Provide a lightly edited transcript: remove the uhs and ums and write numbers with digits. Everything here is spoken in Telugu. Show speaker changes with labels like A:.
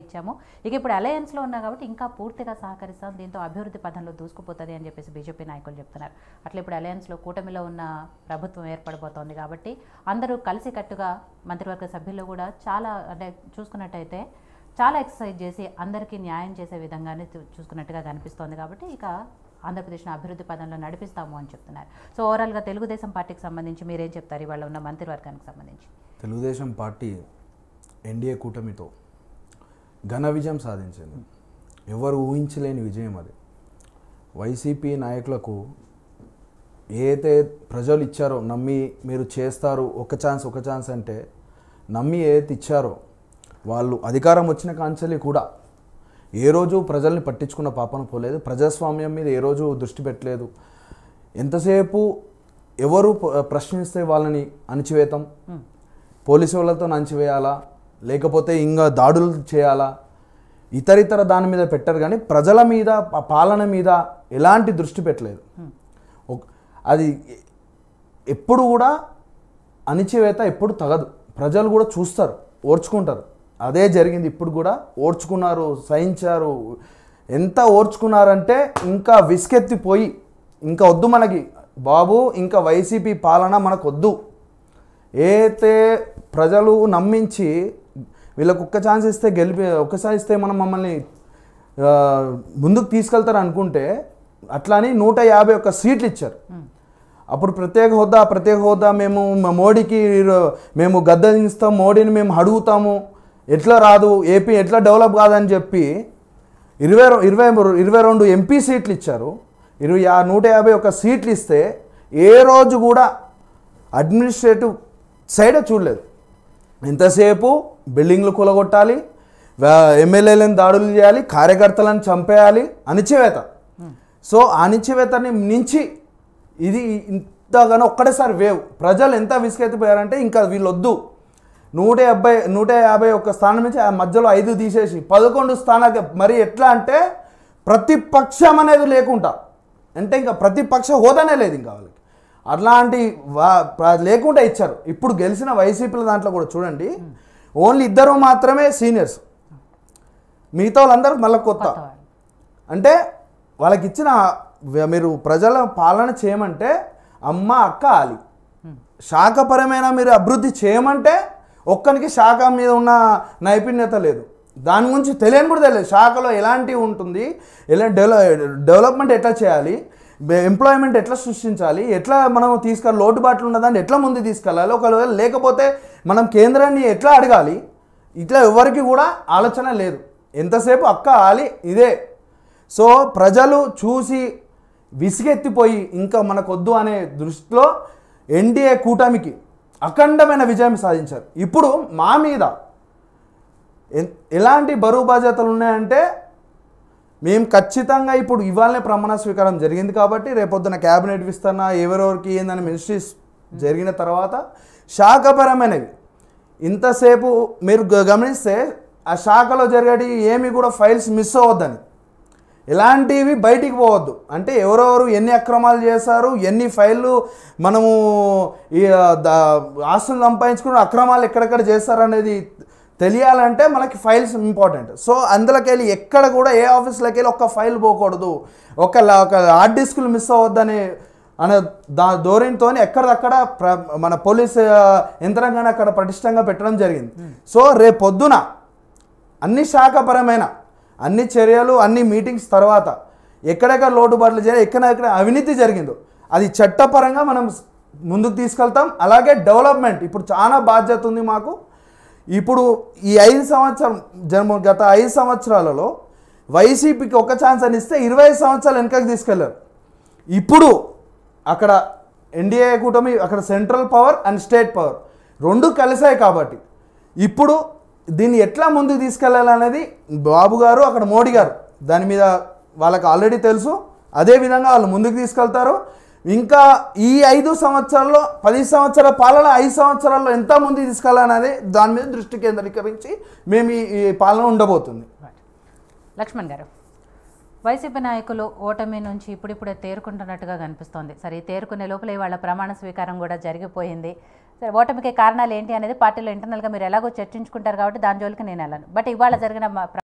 A: ఇచ్చాము, ఇక ఇప్పుడు అలయన్స్లో ఉన్నా కాబట్టి ఇంకా పూర్తిగా సహకరిస్తాం, దీంతో అభివృద్ధి పథంలో దూసుకుపోతుంది అని చెప్పేసి బీజేపీ నాయకులు చెప్తున్నారు. అట్లా ఇప్పుడు అలయన్స్లో కూటమిలో ఉన్న ప్రభుత్వం ఏర్పడబోతోంది కాబట్టి అందరూ కలిసికట్టుగా మంత్రివర్గ సభ్యులు కూడా చాలా అంటే చూసుకున్నట్టయితే చాలా ఎక్సర్సైజ్ చేసి అందరికీ న్యాయం చేసే విధంగానే చూసుకున్నట్టుగా కనిపిస్తోంది. కాబట్టి ఇక ఆంధ్రప్రదేశ్ను అభివృద్ధి పదంలో నడిపిస్తాము అని చెప్తున్నారు. సో ఓవరాల్గా తెలుగుదేశం పార్టీకి సంబంధించి మీరేం చెప్తారు ఇవాళ ఉన్న మంత్రివర్గానికి సంబంధించి?
B: తెలుగుదేశం పార్టీ ఎన్డీఏ కూటమితో ఘన విజయం సాధించింది. ఎవరు ఊహించలేని విజయం అది. వైసీపీ నాయకులకు ఏదైతే ప్రజలు ఇచ్చారో, నమ్మి మీరు చేస్తారు ఒక ఛాన్స్ అంటే నమ్మి ఏదైతే ఇచ్చారో, వాళ్ళు అధికారం వచ్చిన కాంచెలి కూడా ఏ రోజు ప్రజల్ని పట్టించుకున్న పాపన పోలేదు, ప్రజాస్వామ్యం మీద ఏ రోజు దృష్టి పెట్టలేదు. ఎంతసేపు ఎవరు ప్రశ్నిస్తే వాళ్ళని అణిచివేతం, పోలీసు వాళ్ళతో అణిచివేయాలా లేకపోతే ఇంకా దాడులు చేయాలా, ఇతర దాని మీద పెట్టరు కానీ ప్రజల మీద పాలన మీద ఎలాంటి దృష్టి పెట్టలేదు. అది ఎప్పుడు కూడా అణిచివేత ఎప్పుడు తగదు, ప్రజలు కూడా చూస్తారు, ఓర్చుకుంటారు. అదే జరిగింది. ఇప్పుడు కూడా ఓర్చుకున్నారు, సహించారు. ఎంత ఓర్చుకున్నారంటే ఇంకా విసుకెత్తిపోయి ఇంకా వద్దు మనకి బాబు, ఇంకా వైసీపీ పాలన మనకు వద్దు. ఏతే ప్రజలు నమ్మించి వీళ్ళకు ఒక్క ఛాన్స్ ఇస్తే ఒక్కసారి ఇస్తే మమ్మల్ని ముందుకు తీసుకెళ్తారు అనుకుంటే అట్లాని 151 సీట్లు ఇచ్చారు. అప్పుడు ప్రత్యేక హోదా మోడీకి మేము గద్దెదిస్తాం, మోడీని మేము అడుగుతాము, ఎట్లా రాదు, ఏపీ ఎట్లా డెవలప్ కాదని చెప్పి 22 ఎంపీ సీట్లు ఇచ్చారు. 151 సీట్లు ఇస్తే ఏ రోజు కూడా అడ్మినిస్ట్రేటివ్ సైడే చూడలేదు. ఎంతసేపు బిల్డింగ్లు కూలగొట్టాలి, ఎమ్మెల్యేలను దాడులు చేయాలి, కార్యకర్తలను చంపేయాలి, అణిచివేత. సో అణిచివేతని మించి ఇది ఇంతగానో ఒక్కటేసారి వేవ్. ప్రజలు ఎంత విసుకెత్తిపోయారంటే ఇంకా వీళ్ళొద్దు, 151 స్థానం నుంచి ఆ మధ్యలో 5 తీసేసి 11 స్థానాలు. మరి ఎట్లా అంటే ప్రతిపక్షం అనేది లేకుండా, అంటే ఇంకా ప్రతిపక్ష హోదానే లేదు ఇంకా వాళ్ళకి. అట్లాంటి లేకుండా ఇచ్చారు. ఇప్పుడు గెలిచిన వైసీపీల దాంట్లో కూడా చూడండి, ఓన్లీ 2 మాత్రమే సీనియర్స్, మిగతా వాళ్ళందరూ మళ్ళీ కొత్త. అంటే వాళ్ళకి ఇచ్చిన మీరు ప్రజల పాలన చేయమంటే అమ్మ అక్క ఆలి, శాఖపరమైన మీరు అభివృద్ధి చేయమంటే ఒక్కరికి శాఖ మీద ఉన్న నైపుణ్యత లేదు, దాని గురించి తెలియని కూడా తెలియదు. శాఖలో ఎలాంటి ఉంటుంది, ఎలా డెవలప్మెంట్ ఎట్లా చేయాలి, ఎంప్లాయ్మెంట్ ఎట్లా సృష్టించాలి, ఎట్లా మనం లోటుబాట్లు ఉన్నదాన్ని ఎట్లా ముందు తీసుకెళ్ళాలి, ఒకవేళ లేకపోతే మనం కేంద్రాన్ని ఎట్లా అడగాలి, ఇట్లా ఎవరికి కూడా ఆలోచన లేదు. ఎంతసేపు అక్క ఆలి ఇదే. సో ప్రజలు చూసి విసిగెత్తిపోయి ఇంకా మనకొద్దు అనే దృష్టిలో ఎన్డీఏ కూటమికి అఖండమైన విజయం సాధించారు. ఇప్పుడు మా మీద ఎలాంటి బరువు బాధ్యతలు ఉన్నాయంటే మేము ఖచ్చితంగా ఇప్పుడు ఇవాళనే ప్రమాణ స్వీకారం జరిగింది కాబట్టి రేపొద్దున క్యాబినెట్ విస్తరణ ఎవరెవరికి ఏందని మినిస్ట్రీస్ జరిగిన తర్వాత శాఖపరమైనవి ఇంతసేపు మీరు గమనిస్తే ఆ శాఖలో జరిగేటి ఏమి కూడా ఫైల్స్ మిస్ అవ్వద్దని, ఎలాంటివి బయటికి పోవద్దు. అంటే ఎవరెవరు ఎన్ని అక్రమాలు చేశారు, ఎన్ని ఫైళ్ళు మనము ఈ ఆస్తులు సంపాదించుకుని అక్రమాలు ఎక్కడెక్కడ చేస్తారనేది తెలియాలంటే మనకి ఫైల్స్ ఇంపార్టెంట్. సో అందులోకి వెళ్ళి ఎక్కడ కూడా ఏ ఆఫీస్లోకి వెళ్ళి ఒక్క ఫైల్ పోకూడదు, ఒక హార్డ్ డిస్కులు మిస్ అవ్వద్దని అనే ధోరణితో ఎక్కడక్కడ మన పోలీస్ యంత్రాంగాన్ని అక్కడ పటిష్టంగా పెట్టడం జరిగింది. సో రేపు పొద్దున అన్ని శాఖపరమైన అన్ని చర్యలు అన్ని మీటింగ్స్ తర్వాత ఎక్కడెక్కడ లోటుబాట్లు చేయాలి, ఎక్కడెక్కడ అవినీతి జరిగిందో అది చట్టపరంగా మనం ముందుకు తీసుకెళ్తాం. అలాగే డెవలప్మెంట్ ఇప్పుడు చాలా బాధ్యత ఉంది మాకు. ఇప్పుడు ఈ 5 సంవత్సరం గత 5 సంవత్సరాలలో వైసీపీకి ఒక ఛాన్స్ అని ఇస్తే 25 సంవత్సరాలు వెనకకి తీసుకెళ్లారు. ఇప్పుడు అక్కడ ఎన్డీఏ కూటమి అక్కడ central power and state power 2 కలిసాయి కాబట్టి ఇప్పుడు దీన్ని ఎట్లా ముందుకు తీసుకెళ్లాలనేది బాబు గారు అక్కడ మోడీ గారు దాని మీద వాళ్ళకి ఆల్రెడీ తెలుసు. అదేవిధంగా వాళ్ళు ముందుకు తీసుకెళ్తారు. ఇంకా ఈ 5 సంవత్సరాల్లో 10 సంవత్సరాల పాలన 5 సంవత్సరాల్లో ఎంత ముందుకు తీసుకెళ్లాలనేది దాని మీద దృష్టి కేంద్రీకరించి మేము ఈ పాలన ఉండబోతుంది.
A: లక్ష్మణ్ గారు, వైసీపీ నాయకులు ఓటమి నుంచి ఇప్పుడిప్పుడే తేరుకుంటున్నట్టుగా కనిపిస్తోంది. సరే, తేరుకునే లోపల ఇవాళ ప్రమాణ స్వీకారం కూడా జరిగిపోయింది. సరే, ఓటమికి కారణాలు ఏంటి అనేది పార్టీలో ఇంటర్నల్గా మీరు ఎలాగో చర్చించుకుంటారు కాబట్టి దాని జోలికి నేను వెళ్ళను. బట్ ఇవాళ జరిగిన